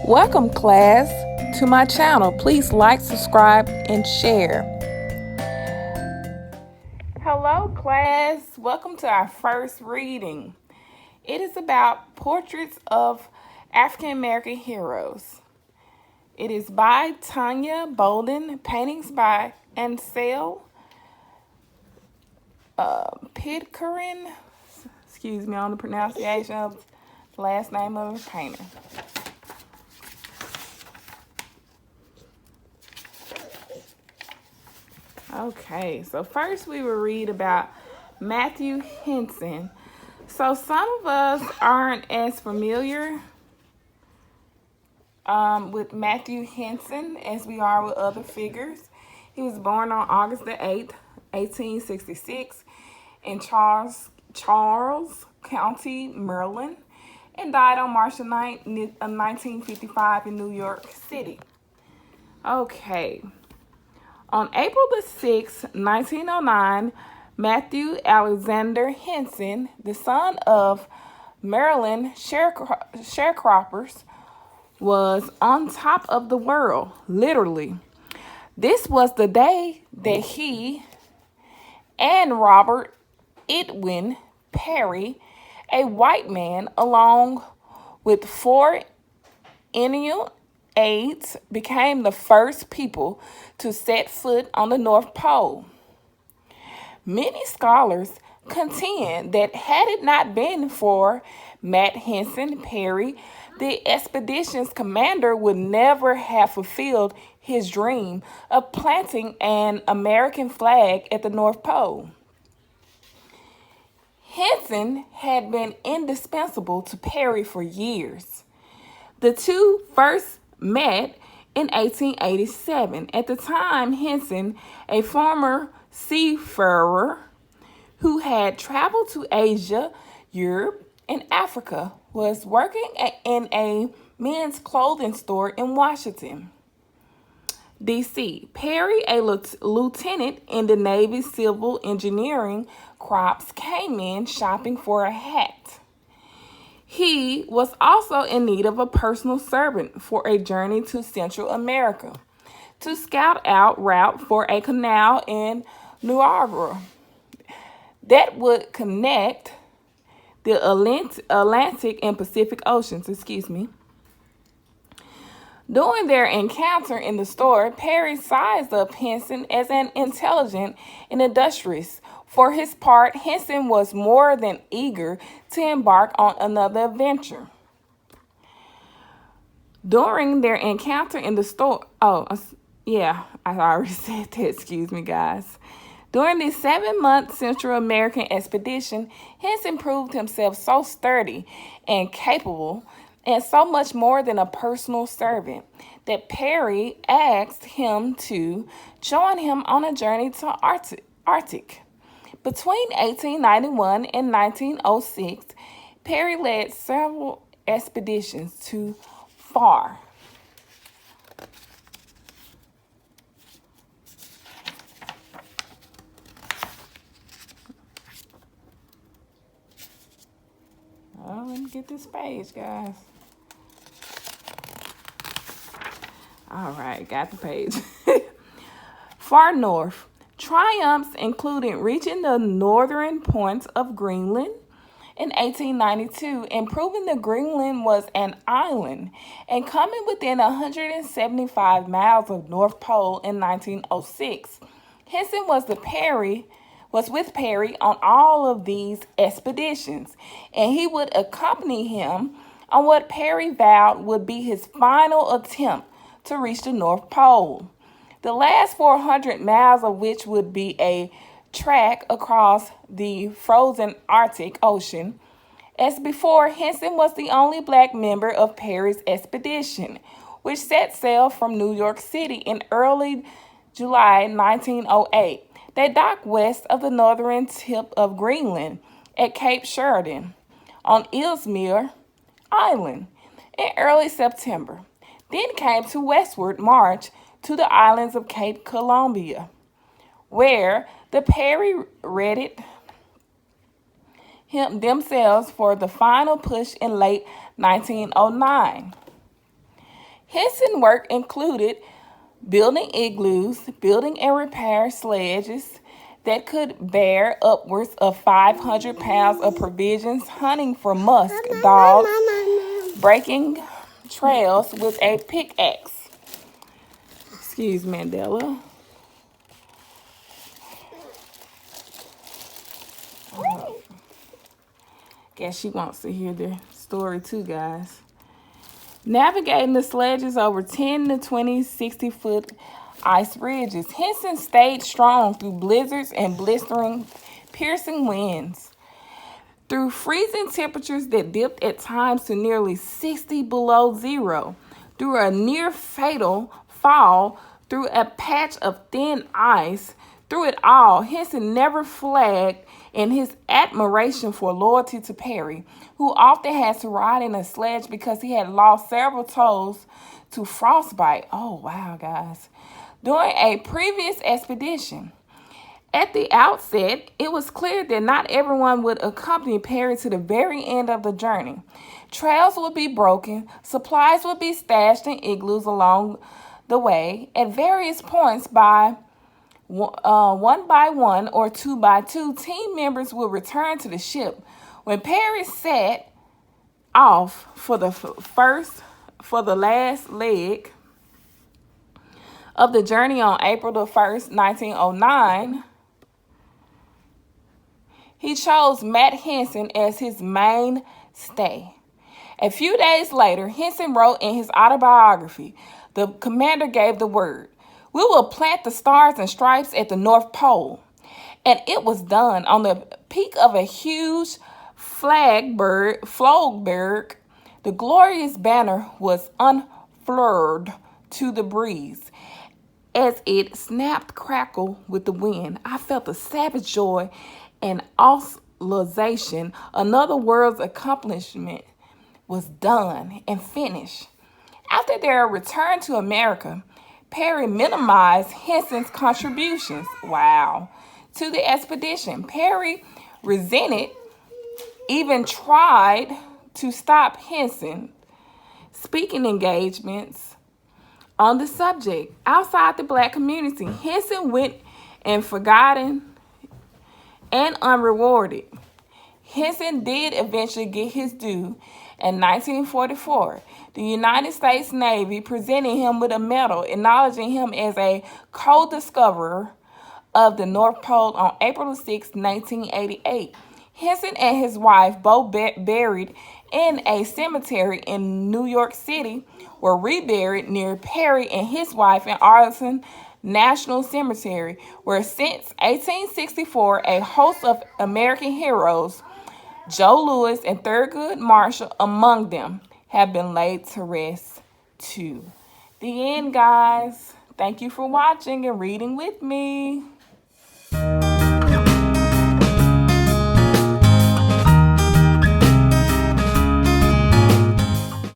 Welcome, class, to my channel. Please like, subscribe, and share. Hello, class. Welcome to our first reading. It is about portraits of African American heroes. It is by Tonya Bolden, paintings by Ansel Pitcairn. Excuse me on the pronunciation of the last name of the painter. Okay, so first we will read about Matthew Henson. So some of us aren't as familiar with Matthew Henson as we are with other figures. He was born on August the 8th, 1866 in Charles County, Maryland, and died on March the 9th, 1955 in New York City. Okay. On April the 6th, 1909, Matthew Alexander Henson, the son of Maryland sharecroppers, was on top of the world, literally. This was the day that he and Robert Edwin Perry, a white man, along with 4 Indian aides, became the first people to set foot on the North Pole. Many scholars contend that had it not been for Matt Henson Perry, the expedition's commander would never have fulfilled his dream of planting an American flag at the North Pole. Henson had been indispensable to Perry for years. The two first met in 1887. At the time, Henson, a former seafarer who had traveled to Asia, Europe, and Africa, was working in a men's clothing store in Washington, D.C. Perry, a lieutenant in the Navy Civil Engineering Corps, came in shopping for a hat. He was also in need of a personal servant for a journey to Central America to scout out route for a canal in Niagara that would connect the Atlantic and Pacific Oceans. During their encounter in the store, Perry sized up Henson as an intelligent and industrious. For his part, Henson was more than eager to embark on another adventure. During their encounter in the store, I already said that, excuse me, guys. During this 7-month Central American expedition, Henson proved himself so sturdy and capable, and so much more than a personal servant, that Perry asked him to join him on a journey to Arctic. Between 1891 and 1906, Perry led several expeditions to far. Oh, let me get this page, guys. All right, got the page. Far north. Triumphs including reaching the northern points of Greenland in 1892 and proving that Greenland was an island, and coming within 175 miles of North Pole in 1906. Henson was with Perry on all of these expeditions, and he would accompany him on what Perry vowed would be his final attempt to reach the North Pole. The last 400 miles of which would be a trek across the frozen Arctic Ocean. As before, Henson was the only black member of Perry's expedition, which set sail from New York City in early July 1908. They docked west of the northern tip of Greenland at Cape Sheridan on Ellesmere Island in early September, then came to westward march to the islands of Cape Columbia, where the Perry readied themselves for the final push in late 1909. Henson work included building igloos, building and repair sledges that could bear upwards of 500 pounds of provisions, hunting for musk dogs, breaking trails with a pickaxe. Excuse Mandela. Guess she wants to hear the story too, guys. Navigating the sledges over 10 to 20, 60-foot ice ridges, Henson stayed strong through blizzards and blistering, piercing winds. Through freezing temperatures that dipped at times to nearly 60 below zero, through a near-fatal fall, through a patch of thin ice, through it all, Henson never flagged in his admiration for loyalty to Perry, who often had to ride in a sledge because he had lost several toes to frostbite. Oh, wow, guys. During a previous expedition. At the outset, it was clear that not everyone would accompany Perry to the very end of the journey. Trails would be broken, supplies would be stashed in igloos along the way. At various points, by one by one or two by two, team members would return to the ship. When Perry set off for the last leg of the journey on April the 1st, 1909, he chose Matt Henson as his mainstay. A few days later, Henson wrote in his autobiography, "The commander gave the word. We will plant the stars and stripes at the North Pole." And it was done. On the peak of a huge flagberg, the glorious banner was unfurled to the breeze. As it snapped crackle with the wind, I felt a savage joy and oscillation. Another world's accomplishment was done and finished. After their return to America, Perry minimized Henson's contributions, to the expedition. Perry resented, even tried to stop Henson speaking engagements on the subject. Outside the black community, Henson went and forgotten and unrewarded. Henson did eventually get his due in 1944. The United States Navy presented him with a medal acknowledging him as a co-discoverer of the North Pole on April 6, 1988. Henson and his wife, both buried in a cemetery in New York City, were reburied near Perry and his wife in Arlington National Cemetery, where since 1864 a host of American heroes, Joe Louis and Thurgood Marshall among them, have been laid to rest too. The end, guys. Thank you for watching and reading with me.